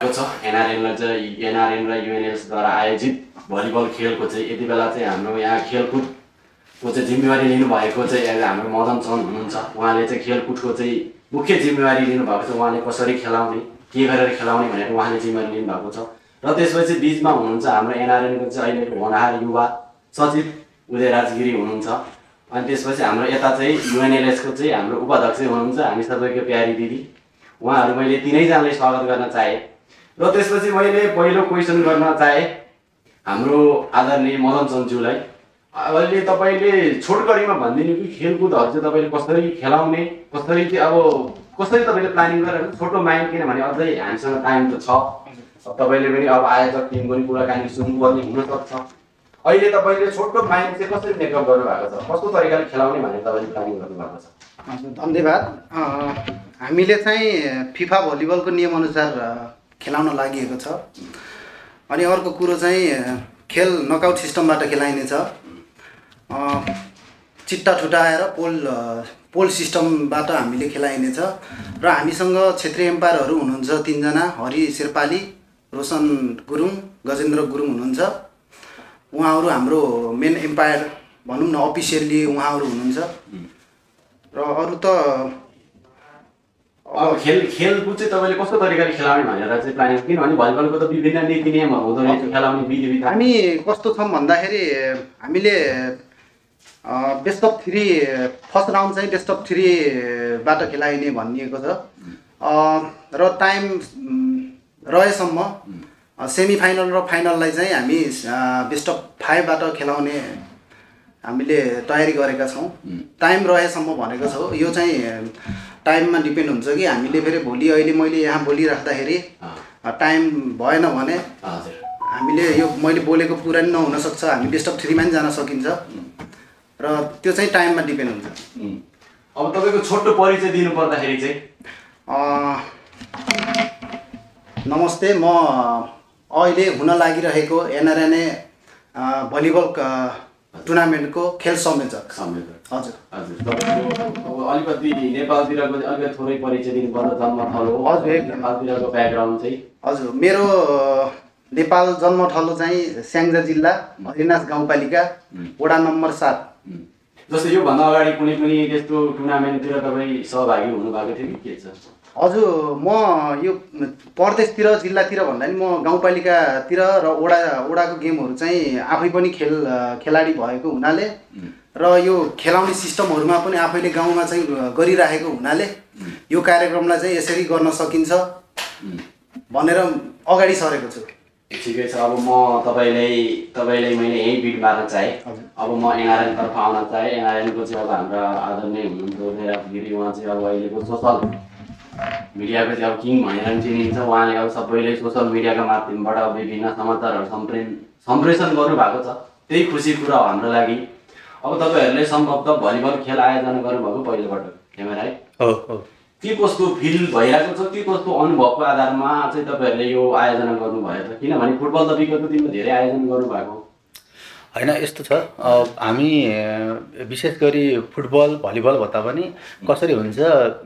NRN र युएनएल्सद्वारा आयोजित volleyball खेलको चाहिँ यति बेला चाहिँ हाम्रो यहाँ खेलकुदको चाहिँ जिम्मेवारी लिनुभएको चाहिँ हाम्रो मदन चन्द हुनुहुन्छ। उहाँले चाहिँ खेलकुदको चाहिँ मुख्य जिम्मेवारी लिनुभएको छ। उहाँले कसरी खेलाउने, के गरेर खेलाउने भनेर उहाँले जिम्मेवारी लिनुभएको छ। र त्यसपछि बिचमा हुनुहुन्छ हाम्रो एनआरएनको चाहिँ अहिलेको होनहार युवा सचिव उदयराज गिरी हुनुहुन्छ। अनि त्यसपछि हाम्रो यता चाहिँ युएनएलएसको चाहिँ हाम्रो उपाध्यक्ष हुनुहुन्छ हामी सबैको प्यारी दिदी। उहाँहरू मैले तिनैजनालाई स्वागत गर्न चाहेँ। र त्यसपछि मैले पहिलो क्वेसन गर्न चाहेँ हाम्रो आदरणीय मदन चन्दज्यूलाई। अहिले तपाईँले छोटकरीमा भनिदिनु कि खेलकुदहरू चाहिँ तपाईँले कसरी खेलाउने, कसरी चाहिँ कसरी तपाईँले प्लानिङ गरेर छोटो माइन्ड, किनभने अझै हामीसँग टाइम त छ। तपाईँले पनि अब आयोजक टिमको पनि कुराकानी सुन्नुपर्ने हुनसक्छ। अहिले तपाईँले छोटो माइन्ड चाहिँ कसरी मेकअप गर्नुभएको छ, कस्तो तरिकाले खेलाउने भनेर तपाईँले प्लानिङ गर्नुभएको छ? धन्यवाद। हामीले चाहिँ फिफा भलिबलको नियमअनुसार खेलाउन लागि छ। अनि अर्को कुरो चाहिँ खेल नकआउट सिस्टमबाट खेलाइनेछ। चिट्टा ठुटाएर पोल सिस्टमबाट हामीले खेलाइनेछ। र हामीसँग क्षेत्रीय एम्पायरहरू हुनुहुन्छ 3 जना, हरि शेर्पाली, रोशन गुरुङ, गजेन्द्र गुरुङ हुनुहुन्छ। उहाँहरू हाम्रो मेन एम्पायर भनौँ न, अफिसियल्ली उहाँहरू हुनुहुन्छ। र अरू त अब खेलकुद चाहिँ तपाईँले कस्तो तरिकाले खेलाउने भनेर चाहिँ प्लानिङ, किनभने भलिबलको त विभिन्न नीति नियमहरू हुँदो रहेछ खेलाउने विधि विधान। हामी कस्तो छौँ भन्दाखेरि हामीले बेस्ट अफ 3 फर्स्ट राउन्ड चाहिँ बेस्ट अफ 3बाट खेलाइने भनिएको छ। र टाइम रहेसम्म सेमी फाइनल र फाइनललाई चाहिँ हामी बेस्ट अफ 5बाट खेलाउने हामीले तयारी गरेका छौँ। टाइम रहेसम्म भनेको छौँ। यो चाहिँ टाइममा डिपेन्ड हुन्छ कि हामीले फेरि भोलि अहिले मैले यहाँ बोलिराख्दाखेरि टाइम भएन भने हामीले यो मैले बोलेको पुरा नि नहुनसक्छ। हामी बेस्ट अफ 3मा नि जान सकिन्छ। र त्यो चाहिँ टाइममा डिपेन्ड हुन्छ। अब तपाईँको छोटो परिचय दिनु पर्दाखेरि चाहिँ नमस्ते, म अहिले हुन लागिरहेको एनआरएनए भलिबल टुर्नामेन्टको खेल संयोजक। हजुर हजुर। तपाईँको अब अलिकति नेपालतिरको अलिकति थोरै परिचय दिनुपर्दा जन्मथलो। हजुर, नेपालतिरको ब्याकग्राउन्ड चाहिँ? हजुर, मेरो नेपाल जन्मथलो चाहिँ स्याङ्जा जिल्ला हरिनाथ गाउँपालिका वडा नम्बर 7। जस्तै योभन्दा अगाडि कुनै पनि त्यस्तो टुर्नामेन्टतिर तपाईँ सहभागी हुनुभएको थियो कि के छ? हजुर, म यो प्रदेशतिर जिल्लातिर भन्दा नि म गाउँपालिकातिर र वडाको गेमहरू चाहिँ आफै पनि खेलाडी भएको हुनाले र यो खेलाउने सिस्टमहरूमा पनि आफैले गाउँमा चाहिँ गरिराखेको हुनाले यो कार्यक्रमलाई चाहिँ यसरी गर्न सकिन्छ भनेर अगाडि सरेको छु। ठिकै छ। अब म तपाईँलाई मैले यही बिट मार्न चाहेँ। अब म एनआरएन तर्फ आउन चाहेँ। एनआरएनको चाहिँ अब हाम्रा आदरणीय हुनुहुन्छ उदयराज गिरी। उहाँ चाहिँ अब अहिलेको सोसल मिडियाको चाहिँ अब किङ भनेर पनि चिनिन्छ। उहाँले अब सबैले सोसल मिडियाको माध्यमबाट विभिन्न समाचारहरू सम्प्रेषण गर्नुभएको छ। त्यही खुसी कुरा हो हाम्रो लागि। अब तपाईँहरूले सम्भवतः भलिबल खेल आयोजना गर्नुभएको पहिलोपटक क्यामेरा है? हो। के कस्तो फिल भइरहेको छ, के कस्तो अनुभवको आधारमा चाहिँ तपाईँहरूले यो आयोजना गर्नुभयो त? किनभने फुटबल त विगतको दिनमा धेरै आयोजना गर्नुभएको होइन। यस्तो छ, हामी विशेष गरी फुटबल भलिबल भन्दा पनि कसरी हुन्छ,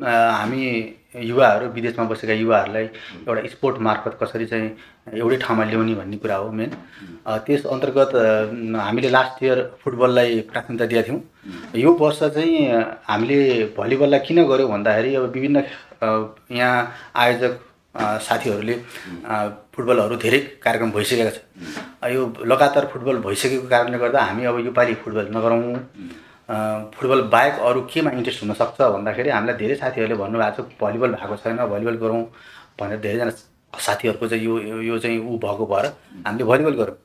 हामी युवाहरू विदेशमा बसेका युवाहरूलाई एउटा स्पोर्ट मार्फत कसरी चाहिँ एउटै ठाउँमा ल्याउने भन्ने कुरा हो मेन। त्यस अन्तर्गत हामीले लास्ट इयर फुटबललाई प्राथमिकता दिएका थियौँ। यो वर्ष चाहिँ हामीले भलिबललाई किन गऱ्यौँ भन्दाखेरि अब विभिन्न यहाँ आयोजक साथीहरूले फुटबलहरू धेरै कार्यक्रम भइसकेका छ। यो लगातार फुटबल भइसकेको कारणले गर्दा हामी अब योपालि फुटबल नगरौँ, फुटबल बाहेक अरू केमा इन्ट्रेस्ट हुनसक्छ भन्दाखेरि हामीलाई धेरै साथीहरूले भन्नुभएको छ भलिबल भएको छैन, भलिबल गरौँ भनेर धेरैजना साथीहरूको चाहिँ यो चाहिँ ऊ भएको भएर हामीले भलिबल गरौँ।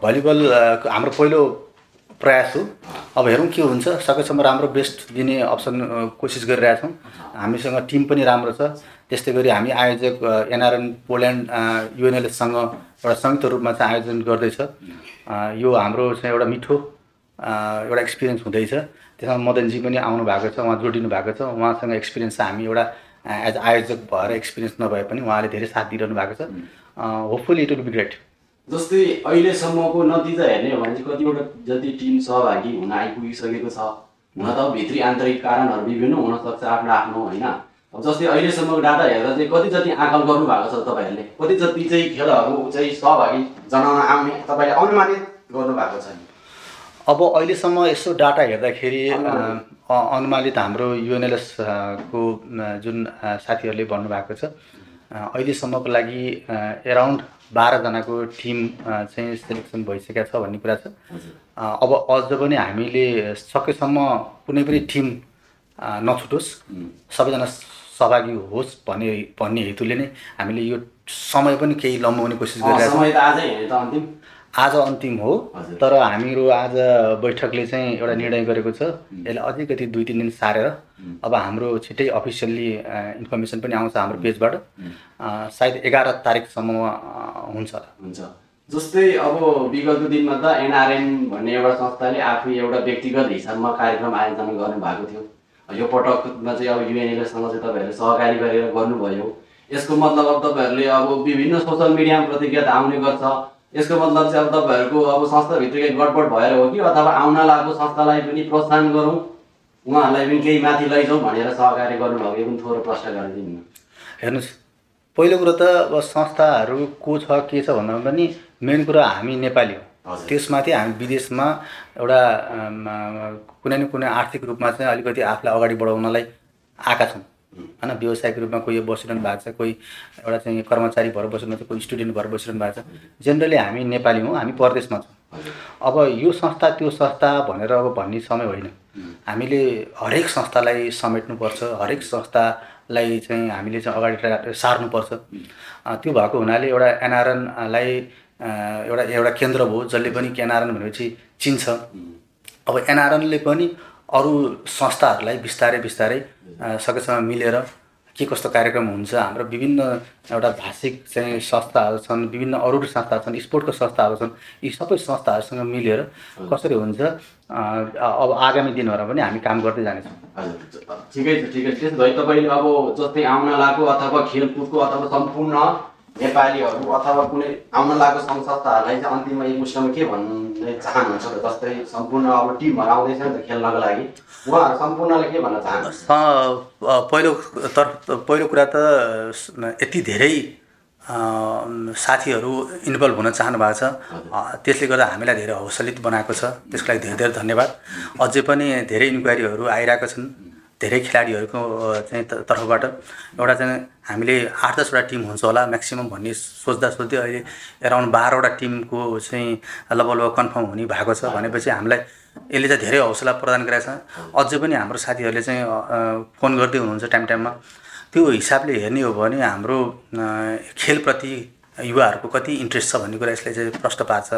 भलिबल हाम्रो पहिलो प्रयास हो। अब हेरौँ के हुन्छ। सकेसम्म राम्रो बेस्ट दिने अप्सन कोसिस गरिरहेछौँ। हामीसँग टिम पनि राम्रो छ। त्यस्तै गरी हामी आयोजक एनआरएन पोल्यान्ड युएनएलएससँग एउटा संयुक्त रूपमा चाहिँ आयोजन गर्दैछ। यो हाम्रो चाहिँ एउटा मिठो एउटा एक्सपिरियन्स हुँदैछ। त्यसमा मदनजी पनि आउनु भएको छ, उहाँ जोडिनु भएको छ। उहाँसँग एक्सपिरियन्स छ। हामी एउटा एज आयोजक भएर एक्सपिरियन्स नभए पनि उहाँले धेरै साथ दिइरहनु भएको छ। Hopefully it will be great. जस्तै अहिलेसम्मको नतिजा हेर्ने हो भने चाहिँ कतिवटा जति टिम सहभागी हुन आइपुगिसकेको छ। हुन त भित्री आन्तरिक कारणहरू विभिन्न हुनसक्छ आफ्नो आफ्नो, होइन? अब जस्तै अहिलेसम्मको डाटा हेर्दा चाहिँ कति जति आकलन गर्नुभएको छ तपाईँहरूले, कति जति चाहिँ खेलहरू चाहिँ सहभागी जनाउन आउने तपाईँले अनुमानित गर्नुभएको छ नि? अब अहिलेसम्म यसो डाटा हेर्दाखेरि अनुमानित हाम्रो युएनएलएस को जुन साथीहरूले भन्नुभएको छ अहिलेसम्मको लागि एराउन्ड 12 जनाको टिम चाहिँ सेलेक्सन भइसकेको छ भन्ने कुरा छ। अब अझ पनि हामीले सकेसम्म कुनै पनि टिम नछुटोस्, सबैजना सहभागी होस् भन्ने हेतुले नै हामीले यो समय पनि केही लम्बाउने कोसिस गरिरहेका छौँ। समय त आजै हेर्ने त अन्तिम आज अन्तिम हो, तर हामीहरू आज बैठकले चाहिँ एउटा निर्णय गरेको छ यसलाई अझै कति 2-3 दिन सारेर अब हाम्रो छिट्टै अफिसियल्ली इन्फर्मेसन पनि आउँछ हाम्रो पेजबाट, सायद 11 तारिकसम्म हुन्छ। जस्तै अब विगतको दिनमा त एनआरएन भन्ने एउटा संस्थाले आफै एउटा व्यक्तिगत हिसाबमा कार्यक्रम आयोजना गर्नुभएको थियो। यो पटकमा चाहिँ अब युएनएलएससँग चाहिँ तपाईँहरूले सहकारी गरेर गर्नुभयो। यसको मतलब अब तपाईँहरूले अब विभिन्न सोसल मिडियामा प्रतिक्रिया आउने गर्छ। यसको मतलब चाहिँ अब तपाईँहरूको अब संस्थाभित्रकै गडबड भएर हो कि अथवा आउन लागेको संस्थालाई पनि प्रोत्साहन गरौँ, उहाँहरूलाई पनि केही माथि लैजाउँ भनेर सहकार्य गर्नुभएको, यो पनि थोरै प्रश्न गरिदिनु। हेर्नुहोस्, पहिलो कुरो त अब संस्थाहरू को छ के छ भन्दा पनि मेन कुरा हामी नेपाली हो। त्यसमाथि हामी विदेशमा एउटा कुनै न कुनै आर्थिक रूपमा चाहिँ अलिकति आफूलाई अगाडि बढाउनलाई आएका छौँ हैन। व्यवसायिक रूपमा कोही बसिरहनु भएको छ, कोही एउटा चाहिँ कर्मचारी भएर बसिरहनु छ, कोही स्टुडेन्ट भएर बसिरहनु भएको छ। जेनरली हामी नेपाली हौँ, हामी परदेशमा छौँ। अब यो संस्था त्यो संस्था भनेर अब भन्ने समय होइन। हामीले हरेक संस्थालाई समेट्नुपर्छ, हरेक संस्थालाई चाहिँ हामीले चाहिँ अगाडि सार्नुपर्छ। त्यो भएको हुनाले एउटा एनआरएनलाई एउटा केन्द्र भयो जसले पनि एनआरएन भनेपछि चिन्छ। अब एनआरएनले पनि अरू संस्थाहरूलाई बिस्तारै सकेसम्म मिलेर के कस्तो कार्यक्रम हुन्छ, हाम्रो विभिन्न एउटा भाषिक चाहिँ संस्थाहरू छन्, विभिन्न अरू संस्थाहरू छन्, स्पोर्टको संस्थाहरू छन्, यी सबै संस्थाहरूसँग मिलेर कसरी हुन्छ अब आगामी दिनहरूमा पनि हामी काम गर्दै जानेछौँ। हजुर, ठिकै छ। त्यसो भए तपाईँले अब जस्तै आउन लागेको अथवा खेलकुदको अथवा सम्पूर्ण नेपालीहरू अथवा कुनै आउन लागेको सङ्घ संस्थाहरूलाई चाहिँ अन्तिममा एक मुष्टमा के भन्ने चाहनुहुन्छ त? जस्तै सम्पूर्ण अब टिमहरू आउँदैछ नि त खेल्नको लागि, उहाँहरू सम्पूर्णले के भन्न चाहनुहुन्छ? पहिलो कुरा त यति धेरै साथीहरू इन्भल्भ हुन चाहनु भएको छ, त्यसले गर्दा हामीलाई धेरै हौसलित बनाएको छ। त्यसको लागि धेरै धेरै धन्यवाद। अझै पनि धेरै इन्क्वायरीहरू आइरहेका छन् धेरै खेलाडीहरूको चाहिँ तर्फबाट। एउटा चाहिँ हामीले 8-10वटा टिम हुन्छ होला म्याक्सिमम भन्ने सोच्दै अहिले एराउन्ड 12वटा टिमको चाहिँ लगभग कन्फर्म हुने भएको छ। भनेपछि हामीलाई यसले चाहिँ धेरै हौसला प्रदान गरेको छ। अझै पनि हाम्रो साथीहरूले चाहिँ फोन गर्दै हुनुहुन्छ टाइममा। त्यो हिसाबले हेर्ने हो भने हाम्रो खेलप्रति युवाहरूको कति इन्ट्रेस्ट छ भन्ने कुरा यसले चाहिँ प्रश्न पार्छ।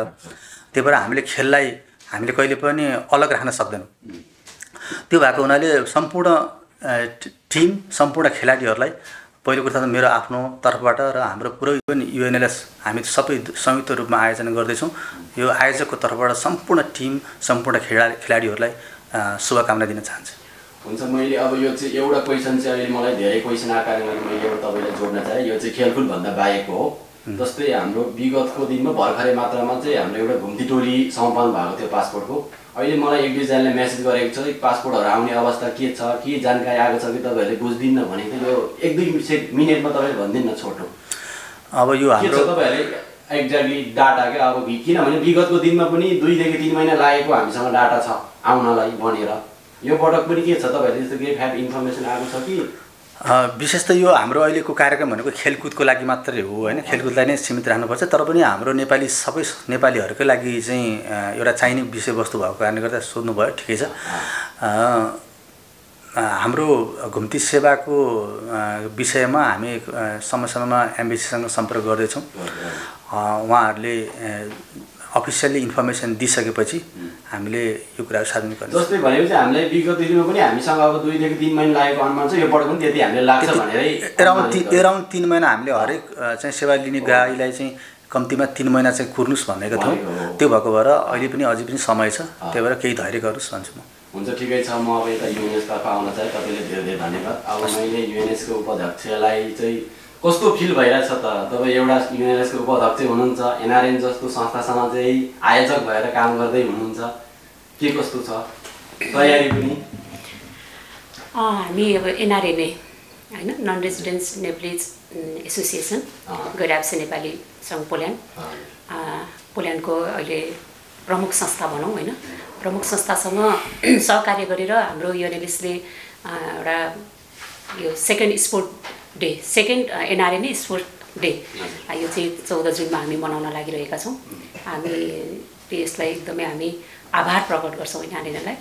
त्यही भएर हामीले खेललाई हामीले कहिले पनि अलग राख्न सक्दैनौँ। त्यो भएको हुनाले सम्पूर्ण टिम सम्पूर्ण खेलाडीहरूलाई पहिलो कुरा त मेरो आफ्नो तर्फबाट र हाम्रो पुरै पनि युएनएलएस हामी सबै संयुक्त रूपमा आयोजना गर्दैछौँ। यो आयोजकको तर्फबाट सम्पूर्ण टिम सम्पूर्ण खेलाडीहरूलाई शुभकामना दिन चाहन्छु। हुन्छ, मैले अब यो चाहिँ एउटा क्वेसन चाहिँ अहिले मलाई धेरै क्वेसन आकारमा मैले एउटा तपाईँलाई जोड्न चाहेँ। यो चाहिँ खेलकुदभन्दा बाहेकको हो। जस्तै हाम्रो विगतको दिनमा भर्खरै मात्रामा चाहिँ हाम्रो एउटा घुम्ती टोली सम्पन्न भएको थियो पासपोर्टको। अहिले मलाई 1-2जनाले मेसेज गरेको छ कि पासपोर्टहरू आउने अवस्था के छ, के जानकारी आएको छ कि तपाईँहरूले बुझ्दिन्न भनेको यो 1-2 मिनटमा तपाईँले भनिदिनु छोटो। अब यो हाम्रो तपाईँहरूले एक्ज्याक्टली डाटा क्या, अब किनभने विगतको दिनमा पनि 2 देखि 3 महिना लागेको हामीसँग डाटा छ आउनलाई बनेर। यो पटक पनि के छ तपाईँहरूले त्यस्तो केही फ्याक्ट इन्फर्मेसन आएको छ कि? विशेष त यो हाम्रो अहिलेको कार्यक्रम भनेको खेलकुदको लागि मात्रै हो होइन, खेलकुदलाई नै सीमित राख्नुपर्छ। तर पनि हाम्रो नेपाली सबै नेपालीहरूकै लागि चाहिँ एउटा चाहिने विषयवस्तु भएको कारणले गर्दा सोध्नुभयो, ठिकै छ। हाम्रो घुम्ती सेवाको विषयमा हामी समयमा एम्बेसीसँग सम्पर्क गर्दैछौँ। उहाँहरूले अफिसियल्ली इन्फर्मेसन दिइसकेपछि हामीले यो कुरा सार्वजनिक गर्छौँ। जस्तै भनेपछि हामीलाई विगत दिनमा पनि हामीसँग अब 2 देखि 3 महिना लागेको अनुमान छ। यो पटक पनि त्यति हामीले लाग्छ भनेरै एराउन्ड 3 महिना हामीले हरेक चाहिँ सेवा लिने ग्राहकलाई चाहिँ कम्तीमा 3 महिना चाहिँ कुर्नुहोस् भनेको थियौँ। त्यो भएको भएर अहिले पनि अझै पनि समय छ, त्यही भएर केही धैर्य गर्नुहोस् भन्छु म। हुन्छ, ठिकै छ। म अब यता युएनएसतर्फ आउन चाहेँ। तपाईँले धेरै धेरै धन्यवाद। अब मैले युएनएसको उपाध्यक्षलाई चाहिँ कस्तो फिल भइरहेछ त? तपाईँ एउटा युएनएसको उपाध्यक्ष हुनुहुन्छ, एनआरएन जस्तो संस्थासँग चाहिँ आयोजक भएर काम गर्दै हुनुहुन्छ, के कस्तो छ तयारी पनि? हामी अब एनआरएनए होइन नन रेजिडेन्स नेप्लिज एसोसिएसन गैरावसे नेपाली सङ्घ पोल्यान्ड पोल्यान्डको अहिले प्रमुख संस्था भनौँ होइन प्रमुख संस्थासँग सहकार्य गरेर हाम्रो युएनएलएसले एउटा यो second sport day second NRN sport day यो चाहिँ 14 जुनमा हामी मनाउन लागिरहेका छौँ। हामी यसलाई एकदमै हामी आभार प्रकट गर्छौँ एनआरएनलाई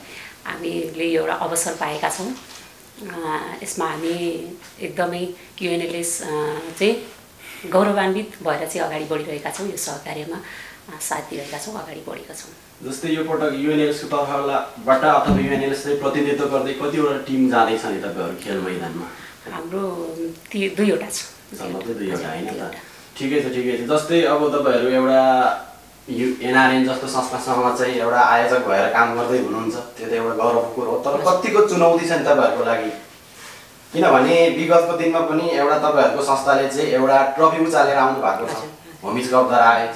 हामीले एउटा अवसर पाएका छौँ। यसमा हामी एकदमै युएनएलएस चाहिँ गौरवान्वित भएर चाहिँ अगाडि बढिरहेका छौँ यो सहकार्यमा साथ दिइरहेका छौँ अगाडि बढेका छौँ। जस्तै यो पटक युएनएलएसको तर्फबाट अथवा युएनएलएसले प्रतिनिधित्व गर्दै कतिवटा टिम जाँदैछ नि तपाईँहरू खेल मैदानमा? हाम्रो 2वटा छ मात्रै 2वटा होइन त ठिकै छ जस्तै अब तपाईँहरू एउटा एनआरएन जस्तो संस्थासँग चाहिँ एउटा आयोजक भएर काम गर्दै हुनुहुन्छ त्यो त एउटा गौरवको कुरो हो। तर कतिको चुनौती छ नि तपाईँहरूको लागि? किनभने विगतको दिनमा पनि एउटा तपाईँहरूको संस्थाले चाहिँ एउटा ट्रफी उचालेर आउनु भएको छ होमिज कपद्वारा आए।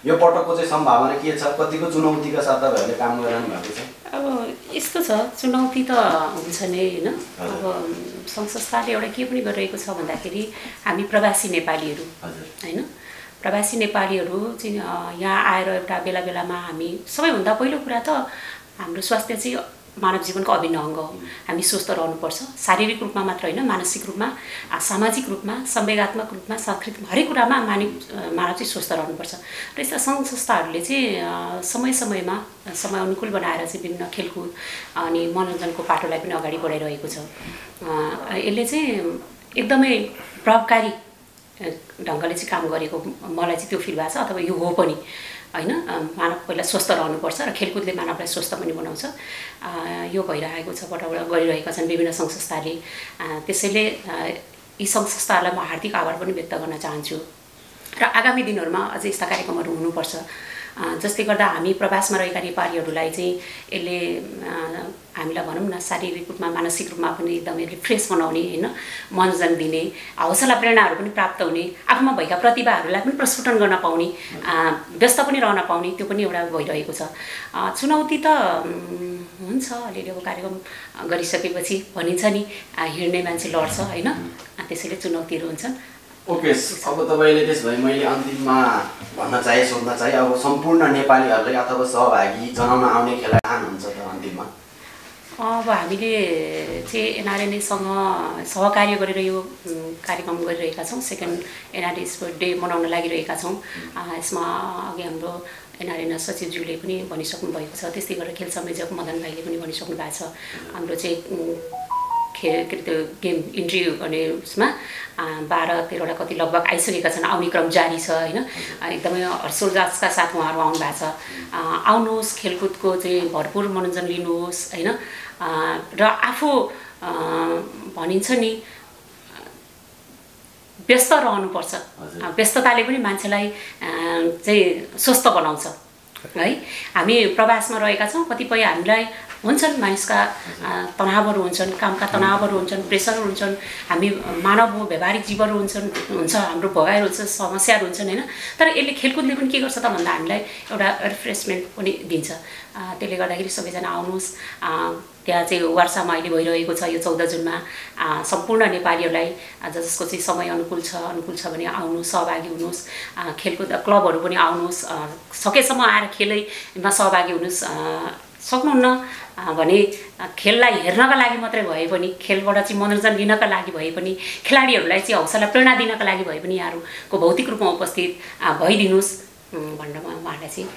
यो पटकको चाहिँ सम्भावना के छ? कतिको चुनौतीका साथ तपाईँहरूले काम गरिरहनु भएको छ? अब यस्तो छ चुनौती त हुन्छ नै होइन। अब सङ्घ संस्थाले एउटा के पनि गरिरहेको छ भन्दाखेरि हामी प्रवासी नेपालीहरू होइन प्रवासी नेपालीहरू चाहिँ यहाँ आएर एउटा बेला बेलामा हामी सबैभन्दा पहिलो कुरा त हाम्रो स्वास्थ्य चाहिँ मानव जीवनको अभिन्न अङ्ग हो। हामी स्वस्थ रहनुपर्छ शारीरिक रूपमा मात्र होइन मानसिक रूपमा सामाजिक रूपमा संवेगात्मक रूपमा सांस्कृतिक हरेक कुरामा मानव चाहिँ स्वस्थ रहनुपर्छ। र यस्ता सङ्घ संस्थाहरूले चाहिँ समय समयमा समय अनुकूल बनाएर चाहिँ विभिन्न खेलकुद अनि मनोरञ्जनको पाटोलाई पनि अगाडि बढाइरहेको छ। यसले चाहिँ एकदमै प्रभावकारी ढङ्गले चाहिँ काम गरेको मलाई चाहिँ त्यो फिल भएको छ अथवा यो हो पनि होइन। मानव पहिला स्वस्थ रहनुपर्छ र खेलकुदले मानवलाई स्वस्थ पनि बनाउँछ। यो भइरहेको छ बटाबट गरिरहेका छन् विभिन्न सङ्घ संस्थाले। त्यसैले यी सङ्घ संस्थाहरूलाई म हार्दिक आभार पनि व्यक्त गर्न चाहन्छु र आगामी दिनहरूमा अझै यस्ता कार्यक्रमहरू हुनुपर्छ जसले गर्दा हामी प्रवासमा रहेका नेपालीहरूलाई चाहिँ यसले हामीलाई भनौँ न शारीरिक रूपमा मानसिक रूपमा पनि एकदमै फ्रेस बनाउने होइन मनोरञ्जन दिने हौसला प्रेरणाहरू पनि प्राप्त हुने आफूमा भएका प्रतिभाहरूलाई पनि प्रस्फुटन गर्न पाउने व्यस्त पनि रहन पाउने त्यो पनि एउटा भइरहेको छ। चुनौती त हुन्छ अलिअलि अब कार्यक्रम गरिसकेपछि भनिन्छ नि हिँड्ने मान्छे लड्छ होइन त्यसैले चुनौतीहरू हुन्छन्। ओके अब तपाईँले त्यस भए मैले अन्तिममा सोध्न चाहे अब सम्पूर्ण नेपालीहरूले अथवा सहभागी जनाउन आउने खेलाडी हुन्छ त अन्तिममा? अब हामीले चाहिँ एनआरएनएसँग सहकार्य गरेर यो कार्यक्रम गरिरहेका छौँ। सेकेन्ड एनआरएन स्पोर्ट डे मनाउन लागिरहेका छौँ। यसमा अघि हाम्रो एनआरएन सचिवज्यूले पनि भनिसक्नु भएको छ त्यस्तै गरेर खेल संयोजक मदन भाइले पनि भनिसक्नु भएको छ। हाम्रो चाहिँ त्यो गेम इन्ट्री गर्ने उसमा 12-13वटा कति लगभग आइसकेका छन् आउने क्रम जारी छ होइन। एकदमै हर्षोल्लासका साथ उहाँहरू आउनु भएको छ। आउनुहोस् खेलकुदको चाहिँ भरपुर मनोरञ्जन लिनुहोस् होइन र आफू भनिन्छ नि व्यस्त रहनुपर्छ। व्यस्तताले पनि मान्छेलाई चाहिँ स्वस्थ बनाउँछ है। हामी प्रवासमा रहेका छौँ कतिपय हामीलाई हुन्छन् मानिसका तनावहरू हुन्छन् कामका तनावहरू हुन्छन् प्रेसरहरू हुन्छन् हामी मानव हो व्यावहारिक जीवहरू हुन्छ हाम्रो भोगाइहरू हुन्छ समस्याहरू हुन्छन् होइन। तर यसले खेलकुदले पनि के गर्छ त भन्दा हामीलाई एउटा रिफ्रेसमेन्ट पनि दिन्छ। त्यसले गर्दाखेरि सबैजना आउनुहोस्। त्यहाँ चाहिँ वार्सामा अहिले भइरहेको छ यो 14 जुनमा सम्पूर्ण नेपालीहरूलाई जसको चाहिँ समय अनुकूल छ भने आउनुहोस् सहभागी हुनुहोस्। खेलकुद क्लबहरू पनि आउनुहोस् सकेसम्म आएर खेलैमा सहभागी हुनुहोस्। सक्नुहुन्न भने खेललाई हेर्नका लागि मात्रै भए पनि खेलबाट चाहिँ मनोरञ्जन लिनका लागि भए पनि खेलाडीहरूलाई चाहिँ हौसला प्रेरणा दिनका लागि भए पनि यहाँहरूको भौतिक रूपमा उपस्थित भइदिनुहोस् भनेर म उहाँलाई चाहिँ